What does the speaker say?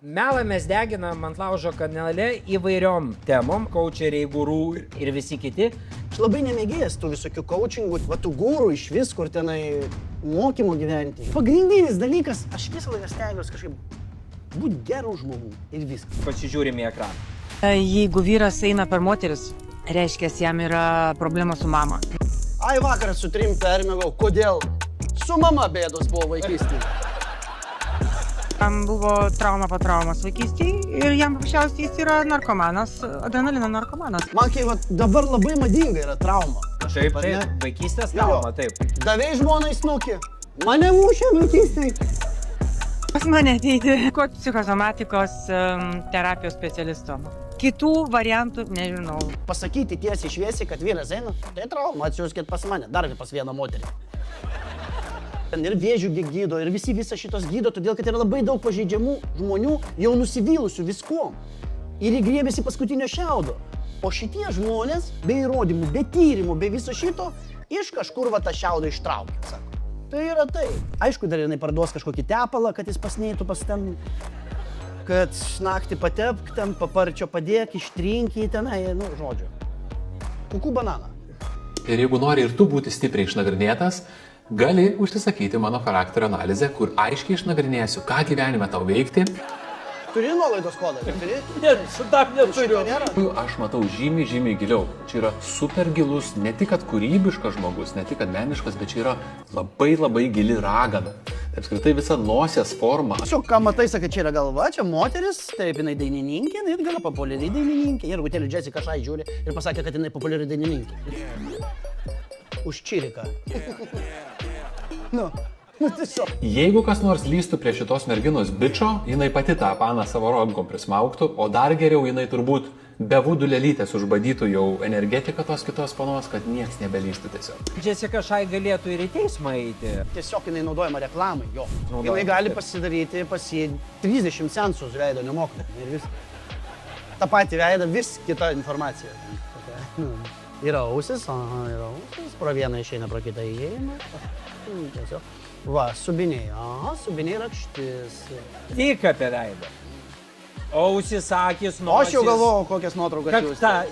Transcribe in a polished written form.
Melą mes deginam ant laužo kanale įvairiom temom, coacheriai, gurų ir visi kiti. Aš labai nemėgėjęs tų visokių coachingų, va tų gūrų iš vis, kur tenai mokymo gyventi. Pagrindinis dalykas, aš visą laiką stengiuosi kažkaip būti gerų žmogų ir viskas. Pasižiūrime į ekraną. Jeigu vyras eina per moteris, reiškia, jam yra problema su mama. Ai, vakarą su 3 permėgau. Kodėl? Su mama bėdos buvo vaikystėje. Jam buvo trauma po traumos vaikystėje ir jam paprasčiausiai jis yra narkomanas, adrenalino narkomanas. Man kai va, dabar labai madinga yra trauma. Taip, vaikystės trauma, taip. Davei žmonai snukį. Mane mušė vaikystėje. Pas mane ateiti kot psichosomatikos terapijos specialisto. Kitų variantų nežinau. Pasakyti tiesiai šviesiai, kad vyras eina, tai trauma, atsiųskit pas mane, dar pas vieną moterį. Ir vėžių gydo, ir visi visą šitos gydo, todėl kad yra labai daug pažeidžiamų žmonių, jau nusivylusių viskuom. Ir jie griebėsi paskutinio šiaudo. O šitie žmonės, be įrodymų, be tyrimų, be viso šito, iš kažkur va tą šiaudą ištraukia, sako. Tai yra tai. Aišku, dar jinai parduos kažkokį tepalą, kad jis pasneitų pas ten, kad naktį patepk, ten paparčio padėk, ištrinki tenai, nu, žodžiu. Kukų bananą. Ir jeigu nori ir tu būti stipriai išnagrinėtas, gali užsisakyti mano charakterio analizę, kur aiškiai išnagrinėsiu, ką gyvenime tau veikti. Turi nuolaidos kodą? Turi? Ne, šitam neturiu. Aš matau žymiai giliau. Čia yra super gilus, ne tik kad kūrybiškas žmogus, ne tik kad meniškas, bet čia yra labai gili ragana. Apskritai visa nosies forma. Tiesiog, ką matai, sakai, čia yra galva, čia moteris, taip, jinai dainininkė, ir gana populiari dainininkė. Ir Rūtelė Jessica Shai žiūri ir pasakė, kad jinai populiari dainininkė. Už čiriką. Nu, tiesiog. Jeigu kas nors lystų prie šitos merginos bičo, jinai pati tą paną savo rankom prismauktų, o dar geriau jinai turbūt be vudų lelytės užbadytų jau energetiką tos kitos panos, kad nieks nebelystų tiesiog. Jessica Shai galėtų ir į teismą eiti. Tiesiog jinai naudojama reklamai, jo. Naudojama, Jinai gali taip. pasidaryti pas jį 30 sensus veido nemokamai ir vis. Ta pati veidą, vis kita informacija. Yra ausis, yra ausis, pro vieną išeina, pro kitą įeina. Tiesiog. Va, subiniai, subiniai rakštis. Tik apie veidą. Ausis, akis, O nosis. aš jau galvojau, kokias nuotraukas jūs. Kakta.